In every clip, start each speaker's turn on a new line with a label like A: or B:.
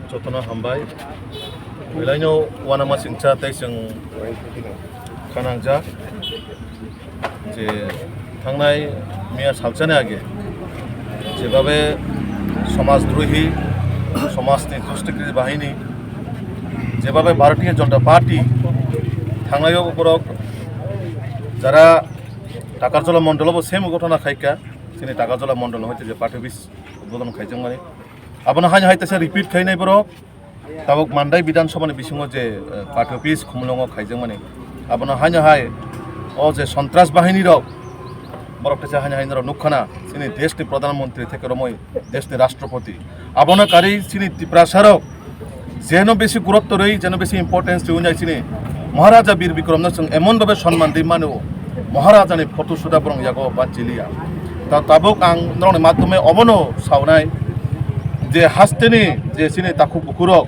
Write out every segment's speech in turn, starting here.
A: Jotona hambai wilayno wana masingcha tai जों kanangja যে थांनाय मिया सालसानि आगे जेभाबे समाजद्रोही समाजनि दुष्टकृति बाहिनी जेभाबे भारतीय जनता पार्टी थांनायाव बरक যারা টাকারজলা মন্ডলবো সেম ঘটনা খাইকা তিনি টাকারজলা মন্ডল হইতে যে পার্টি অফিস উদ্বোধন খাইজों মানে আবনা হাই হাইতেছে রিপিট খাইनाय বরक তাবক মান্দাই বিধানসভাनि बिसिङाव যে পার্টি অফিস খুমলङाव খাইजों মানে আবনা হাই হাই ও যে সন্ত্রাস বাহিনী রক বরকতেছে হাই হাই রক নুখানা তিনি দেশनि প্রধানমন্ত্রী থেকে রমই দেশनि রাষ্ট্রপতি আবনা কারি তিনি ত্রিপ্রাসারক যেন বেশি গুরুত্ব রই যেন বেশি ইম্পর্টেন্স দিউন যাইছিনি মহারাজা বীর বিক্রমনো जों এমনভাবে সম্মান দিই মানো মহারাজাनि ফটো সুদা বরং ইয়াগো বাচিলিয়া তা তাবক আং নরनि মাধ্যমে অবনো সাवनाय যে হাস্তেনি যে সিনি তাকু বুকুরক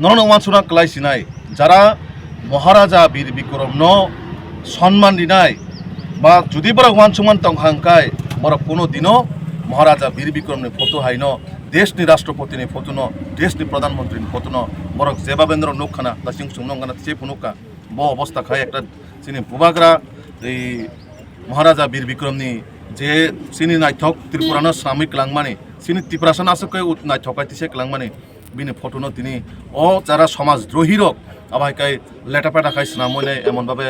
A: নরন ওয়ানসুনা ক্লাইসিনাই যারা মহারাজা বীর বিক্রমনো সম্মান দিনাই বা যদি বরক ওয়ানসুমান তংহাংকাই বরক কোনো দিনও মহারাজা বীর বিক্রমনি ফটো হাইনো দেশनि রাষ্ট্রপতিनि ফটোনো দেশनि প্রধানমন্ত্রীनि ফটোনো বরক যেভাবেন্দ্র নুখানা দাসিং সুংনংগানা চে ফুনুকা ব অবস্থা খাই একটা সিনি বুবাগ্রা এই মহারাজা বীর বিক্রমনি যে সিনি নাইথক ত্রিপুরানো সামিক লাংমানি সিনি ত্রিপুরাসান আসকে নাইথকাই তিসে লাংমানি বিনি ফটোনো তিনি ও যারা সমাজদ্রোহী রক আবাইকাই লেটাপেটা খাই স্নামলে এমনভাবে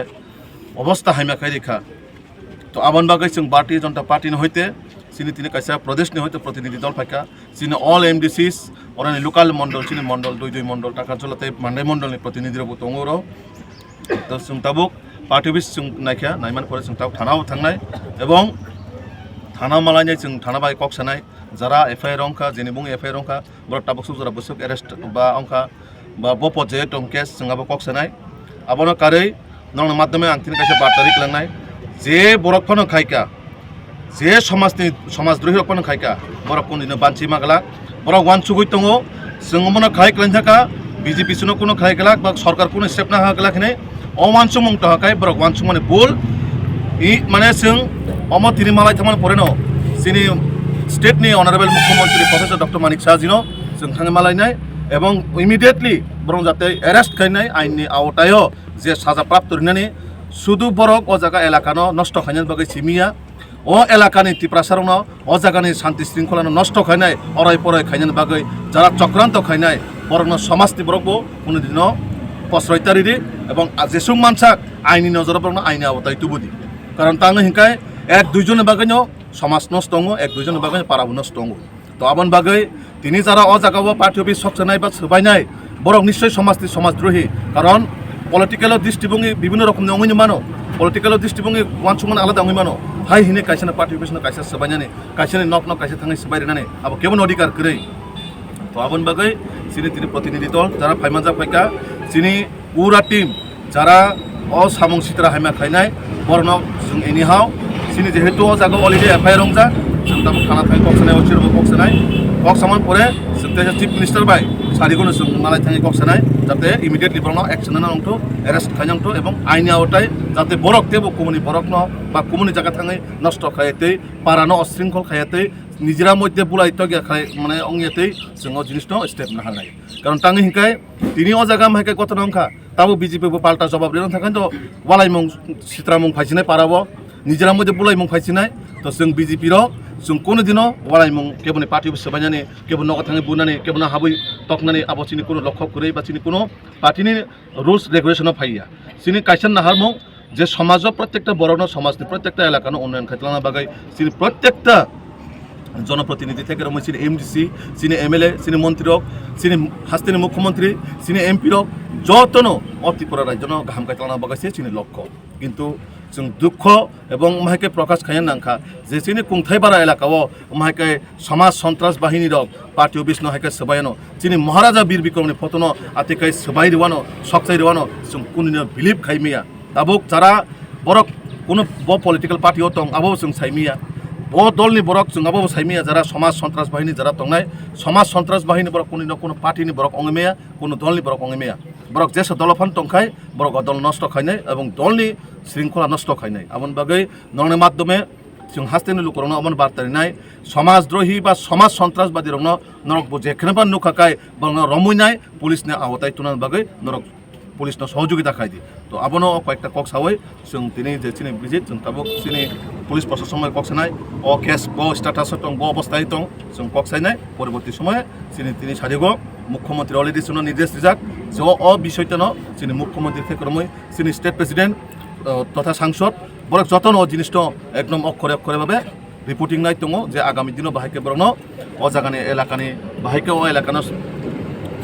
A: অবস্থা হাইমা খাই রেখা তো আমন বাগै जों भारतीय जनता पार्टी হইতে सिनी তিনি কাইসা প্রদেশনি হইতে প্রতিনিধি দল ফাইকা সিনি অল এমডিসিস অরানি লোকাল মন্ডল সিনি মন্ডল দুই মন্ডল টাকারজলাতে মান্দাই মন্ডলनि প্রতিনিধিরবো দङरो তো जों তাবক পার্টি অফিস जों নাইখা নাইমান পরে जों তাব থানাও থাंनाय এবং থানা মালাইनाय जों থানা বাই ককসানাय যারা এফআইআর অংখা जेनि बुं एफआईआर অংখা বড় তাবক সুজরা বসক अरेस्ट বা অংখা বা বপজে টং কেস जोंआबो ককসানাय আবনো কাरै নং মাধ্যমে আं তিনি কাইসা বার্তা রিকलांनाय যে বরকফनो খাইকা যে সমাজদ্রোহী রকম খাইকা বরক কোন দিন বাঞ্চি মাগলা বরক ওয়ান সুগুই দङ जों मनो खाय क्लाइन थाका बीजेपी सुनो कोनो खाय गलाक बा सरकार कोनो स्टेप ना हागलाखने अवानसु मंग तहाकाय बरक वानसु माने बुल इ माने जों अम तिनि मालाय थामान परेनो सिनि स्टेट नि अनारेबल मुख्यमंत्री प्रोफेसर डॉक्टर मानिक साजिनो जों थाङे मालायनाय एवं इमिडिएटली बरं जाते अरेस्ट खायनाय आइननि आवतायो जे साजा प्राप्त रिनानि सुदु बरक ओ जागा एलाकानो नष्ट खायनाय बागै सिमिया ओ एलाकानि तिप्रासारनो ओ जागानि शान्ति शृंखलानो नष्ट खायनाय अराय पराय खायनाय बागै जारा चक्रान्त खायनाय बरनो समाजनि बरकबो कुनु दिनो पस्रयतारिरि एवं जेसुं मानसाक आइननि नजर बरनो आइननि आवताय तुबुदि कारण तांनो हिंखाय एक दुइजन बागैनो समाज नष्ट दङ एक दुइजन बागै पाराबो नष्ट दङ तो आबन बागै तिनि जारा ओ जागाबो पार्टी अफिस सकसनाय बा सोबायनाय बरक निश्चय समाजनि समाजद्रोही कारण पलिटिकल दृष्टिभंगि विभिन्न रोखोमनि अंगैनो मानो पलिटिकल दृष्टिभंगि वानसुमान आलादा अंगै मानो हाय हिने कायसेना पार्टी अफिसनो कायसे सोबायनानै कायसेनि नक नक कायसे थाङै सोबायनानै आबो केबन अधिकार करै तो आबन बागै सिनि तिनि प्रतिनिधि दल जारा फाइमानजा फाइका सिनि पुरा टीम जारा ओ सामं सित्रा हाइमा खायनाय बरनो जों एनिहाव सिनि जेहेतु ओ जागा अलरेडी एफआईआर रंजा जों दाबो खाना थाङै कक्सनाय अचिरबो कक्सनाय कक्सामान परे जों चिफ मिनिस्टार बाय सारिखौनो जों मालाय थाङै कक्सनाय जाते इमिडिएटली बरनो एक्शन नांगौ अरेस्ट खायनांगौ एवं आइननि आवताय जाते बरक तेबो कुमुनि बरकनो बा कुमुनि जागा थाङै नष्ट खायते पारानो अशृंखल खायते निजिरा मध्य बुलायत खाय माने अंगेते जों जिनिसनो स्टेप ना हानाय कारण ताङै हिंखाय तिनि ओ जागा मायके गत नंखा ताबो बीजेपी बो पाल्टा जवाब देनो थाखाय तो वालाय मुं सित्रा मुं फायसिनाय पाराबो निजिरा मध्य बुलाय मुं फायसिनाय तो जों बीजेपी रो जों कोनो दिनो वालाय मुं केबने पार्टी अफिस सोबायनानै केबन नग थाङै बुनानै केबन हाबै तकनानै आबो सिनि कोनो लक्ष्य करै बा सिनि कोनो पार्टीनि रुल्स रेगुलेशन फाइया सिनि कायसन नाहार मुं जे समाज प्रत्येकटा बरनो समाजनि प्रत्येकटा एलाकानो उन्नयन खायतलाना बागै सिनि प्रत्येकटा जनप्रतिनिधि থেকে রয়েছেন এমডিসি সিনি এমএলএ সিনি মন্ত্রী হোক সিনি হাস্তিনি মুখ্যমন্ত্রী সিনি এমপি হোক যতনো অতিপুরা রাজ্য গাহাম কাইতলানা বাগাইছে সিনি লক্ষ্য কিন্তু जों दुख এবং মাইকে প্রকাশ খাইন নাংখা যে সিনি কুংথাই বারা এলাকাও মাইকে সমাজ সন্ত্রাস বাহিনী রক পার্টি অফিস নহাইকে সবাইনো সিনি মহারাজা বীর বিক্রমনি ফতনো আতিকাই সবাই রিওয়ানো সকসাই রিওয়ানো जों কুনিনো বিলিভ খাইমিয়া তাবুক যারা বরক কোনো ব পলিটিক্যাল পার্টিও দं আবো जों সাইমিয়া ब दलनि बरक जों आबो साइमिया जरा समाज सन्त्रास बाहिनी जरा तंनाय समाज सन्त्रास बाहिनी बरक कुनि न कुनो पार्टीनि बरक अंगमेया कुनो दलनि बरक अंगमेया बरक जेसे दलफान तंखाय बरक दल नष्ट खायनाय एवं दलनि शृंखला नष्ट खायनाय आमन बागै नंनि माध्यमे जों हास्तेनि लुकरनो अमन बार्तारिनाय समाजद्रोही बा समाज सन्त्रासबादी रंनो नरक बो जेखनेबा नुखाखाय बरनो रमुइनाय पुलिसनि आवताय तुनान बागै नरक पुलिसनो सहयोगिता खायदि तो आबनो कयेकटा कक्स हावै जों दिनै जे सिनि भिजिट जों ताबुक सिनि पुलिस प्रशासन कक्सनाय अ केस ब स्टेटास दं ब अवस्थाय दं जों कक्सायनाय परबर्ती समय सिनि तिनि सारिगो मुख्यमंत्री अलरेडी सुनो निर्देश दिजाक जो अ बिषयतनो सिनि मुख्यमंत्री थेक्रमै सिनि स्टेट प्रेसिडेंट तथा सांसद बरक जतन अ जिनिसनो एकदम अक्षरे अक्षरे भाबे रिपोर्टिं नाय दङ जे आगामी दिनो बाहायके बरनो अ जागानि एलाकानि बाहायके अ एलाकानो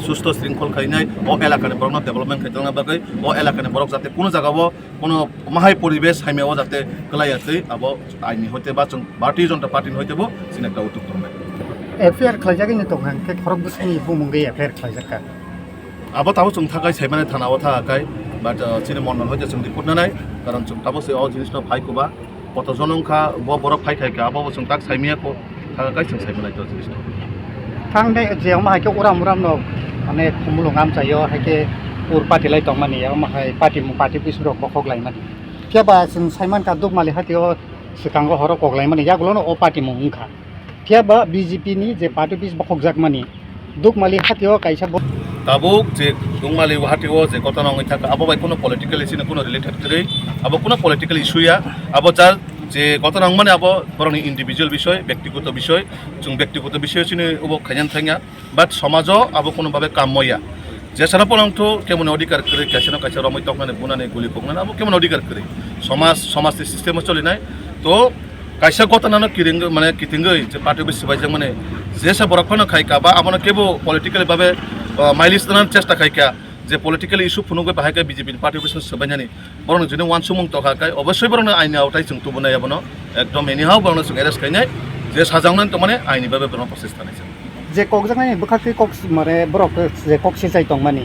A: सुस्थ शृंखल खायनाय अ एलाकानि बरक डेभलपमेंट खायतना बागै अ एलाकानि बरक जाते कोनो जागाबो कोनो माहाय परिवेश हाइमायाव जाते गलायातै आबो आइनि होते बा जों भारतीय जनता पार्टीनि होतेबो सिनेक्टा उतुक दंनाय
B: एफआईआर खालायजागैनो दं के खरग बुसनि बुमुंगै एफआईआर खालायजाका
A: आबो ताबो जों थाखाय साइमाने थानाव थाखाय बाट सिने मनन होते जों रिपोर्ट नाय कारण जों ताबो से अ जिनिसनो फाइकोबा कत जनंखा ब बरक फाइखायका आबो जों ताक साइमियाको थाखाय जों साइमानाय तो जिनिसनो
B: थांदे जेयाव माहायके उराम उराम न माने खुमुलुं आमचायो हायके उर पार्टीलाय दं माने याव माहाय पार्टी बिसरक बखगलाय माने केबा जों साइमान का दुगमालि हातियाव सिकांगो हर कगलाय माने यागुलनो अ पार्टी मुंखा केबा बीजेपी नि जे पार्टी बिस बखगजाक माने दुगमालि हातियाव कायसा
A: ताबुक जे दुगमालि हातियाव जे गतना नङै थाका आबो बाय कोनो पलिटिकल इसिनो कोनो रिलेटेड करै आबो कोनो पलिटिकल इशुया आबो जार जे गतना नङ माने आबो बरनि इन्डिभिजुअल বিষয় ব্যক্তিগত বিষয় जों ব্যক্তিগত বিষয় सिनो उबो खायन थाङा बाट समाजो आबो कोनो भाबे काममया जेसाना पलंथ केमन अधिकार करै कासेना कासे रमै तकनानै बुनानै गुलि कोगनानै आबो केमन अधिकार करै समाजनि सिस्टेम चलिनाय तो कायसा गतनानो किरिंग माने किथिंगै जे पार्टी अफिस बायजों माने जेसा बरकफानो खायका बा आबनो केबो पलिटिकल भाबे माइलिस तनान चेष्टा खायका जे पलिटिकल इशू फुनुगै बाहायका बीजेपी पार्टी अफिस सबायनानै बरनो जुने वान सुमुं तखाय अबश्य बरनो आइनि आवताय जों तुबुनाय आबनो एकदम एनिहाव बरनो जों एरेस्ट खायनाय जे साजांनानै तो माने आइनि भाबे बरनो प्रसेस थानाय
B: जे कगजांनाय बखाखै कक्स माने बरक जे कक्सि जाय दं माने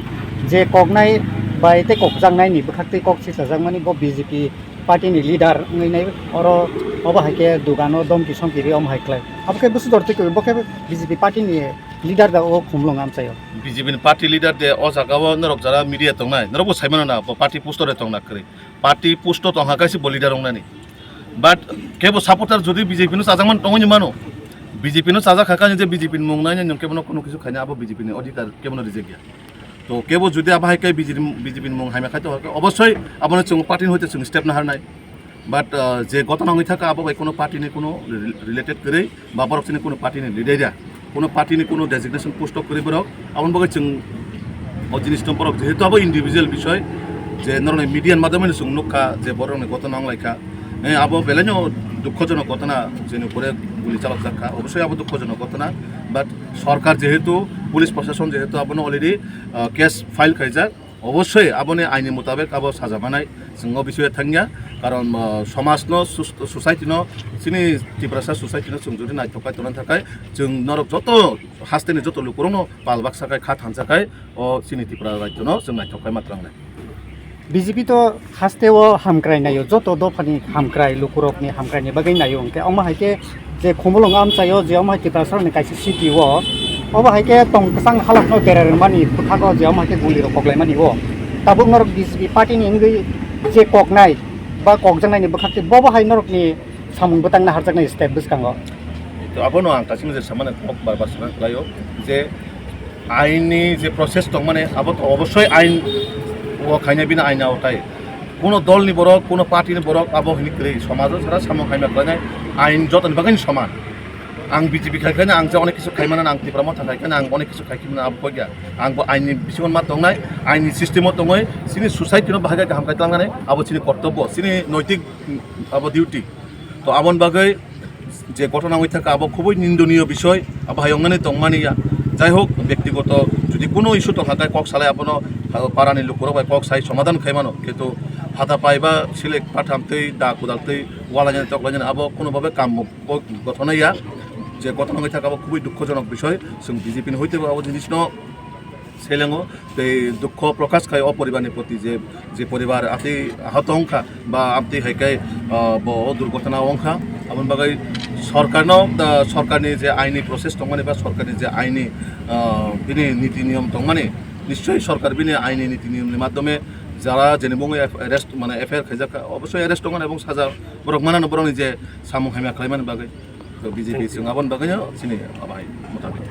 B: जे कगनाय बाय ते कगजांनायनि बखाखै कक्सि साजां माने ब बीजेपी पार्टीनि लीडर ngैनाय अर अबहायके दुगानो दमकि संकिरि अमहायख्लाय आबके बुसु दरते बके बीजेपी पार्टीनि leader da o khumlong am chayo
A: BJP ni party leader de o jagao norok jara media tongnai norok bo saimano na party poster tongna kri party poster tongha kaisi bo leader ongnani but kebo supporter jodi BJP no sajangman tongoni mano BJP no saja khakani je BJP ni mungnai nyong kebo no kono kisu khaina abo BJP ni ଅଧିକାର kebo no reject ya তো কেবল যদি আবার হাইকাই BJP মুং হাইমা খাইতে হয় অবশ্যই আপনার চুং পার্টির হইতে চুং স্টেপ না হারনাই বাট যে ঘটনা হয়ে থাকা আবার কোনো পার্টি নিয়ে কোনো রিলেটেড করে বা বরফ কোনো পার্টি নিয়ে লিডাইরা কোনো পার্টি নিয়ে কোনো ডেজিগনেশন পোস্ট করে বরক আমার বগে চুং জিনিস নম্বর যেহেতু আবার ইন্ডিভিজুয়াল বিষয় যে ধরনের মিডিয়ার মাধ্যমে চুং নুখা যে বড় ঘটনা লাইখা আবার বেলাইও দুঃখজনক ঘটনা যে উপরে গুলি চালক যাখা অবশ্যই আবার দুঃখজনক ঘটনা বাট সরকার যেহেতু পুলিশ প্রশাসন যেহেতু আপনার অলরেডি কেস ফাইল খাইজাক অবশ্যই আপনি আইনি মোতাবেক আবার সাজা বানাই जों বিষয়ে থাঙ্গিয়া কারণ সমাজ সোসাইটি চিনি ত্রিপুরা সোসাইটি जों যদি নাইথকাই তনান থাকায় जों নরক যত হাস্তেনি যত লুকুরং পালবাক সাকাই খা থানসাকাই ও চিনি ত্রিপুরা রাজ্য जों নাইথকাই মাত্রাংনাই
B: BJP to hasteo hamkrai nayo joto dofani hamkrai lukurokni hamkrai ni bagai nayo ke oma haike je khumulong am chayo je oma kita sarni kaisi city wo oba haike tong sang halak no terer mani puthago je oma haike guli rokoklai mani wo tabuk norok BJP party ni ngi je koknai ba kokjangnai ni bakhakti bobo hai norok ni samung betang na harjaknai step biskango
A: তো abono ang kasing je samane kok barbar sana layo je আইনি যে process দং মানে আবত অবশ্যই আইন ও খাইনা বিনা আইনা ওটাই কোনো দল নি বরক কোনো পার্টি নি বরক আবো হিনিক্রে সমাজ সারা সামং খাইমা করাই আইন যতন বাগান সমান আং বিজেপি খাইখানে আং যে অনেক কিছু খাইমানা আং ত্রিপুরা মথা খাইখানে আং অনেক কিছু খাইখিনা আবো কইয়া আং আইনি বিসিমন মা দংনাই আইনি সিস্টেমত দংই সিনি সোসাইটি নো বাহাগা গাহাম খাইতাংনানে আবো সিনি কর্তব্য সিনি নৈতিক আবো ডিউটি তো আমন বাগৈ যে ঘটনা হয়ে থাকা আবো খুবই নিন্দনীয় বিষয় আবো হাইংনানে দংমানিয়া যাই হোক ব্যক্তিগত যদি কোনো ইস্যু থাকায় কক সালাই আপনার পারানি লোকর বা কক সাই সমাধান খাইমানো কিন্তু হাতা পাইবা সিলেক পাঠামতেই দা কোদালতেই ওয়ালাজানে তকলাজানে আবো কোনোভাবে কাম গঠনাইয়া যে ঘটনা হয়ে থাকা খুবই দুঃখজনক বিষয় जों বিজেপি হইতে আবো জিনিস সেলেঙ্গো এই দুঃখ প্রকাশ খায় অপরিবারের প্রতি যে যে পরিবার আপনি আহত অংখা বা আপনি হাইকাই দুর্ঘটনা অংখা এমন বাগাই সরকারনি যে আইনি প্রসেস দং মানে বা সরকারনি যে আইনি বিনি নীতি নিয়ম দং মানে নিশ্চয়ই সরকার বিনি আইনি নীতি নিয়মের মাধ্যমে যারা জেনে বঙ্গে অ্যারেস্ট মানে এফআইআর খাইজাক অবশ্যই অ্যারেস্ট দং এবং সাজা বরক মানানো বরং যে সামু হাইমা খাইমান বাগাই তো বিজেপি जों আবন বাগাইও চিনি আবাই মোতাবেক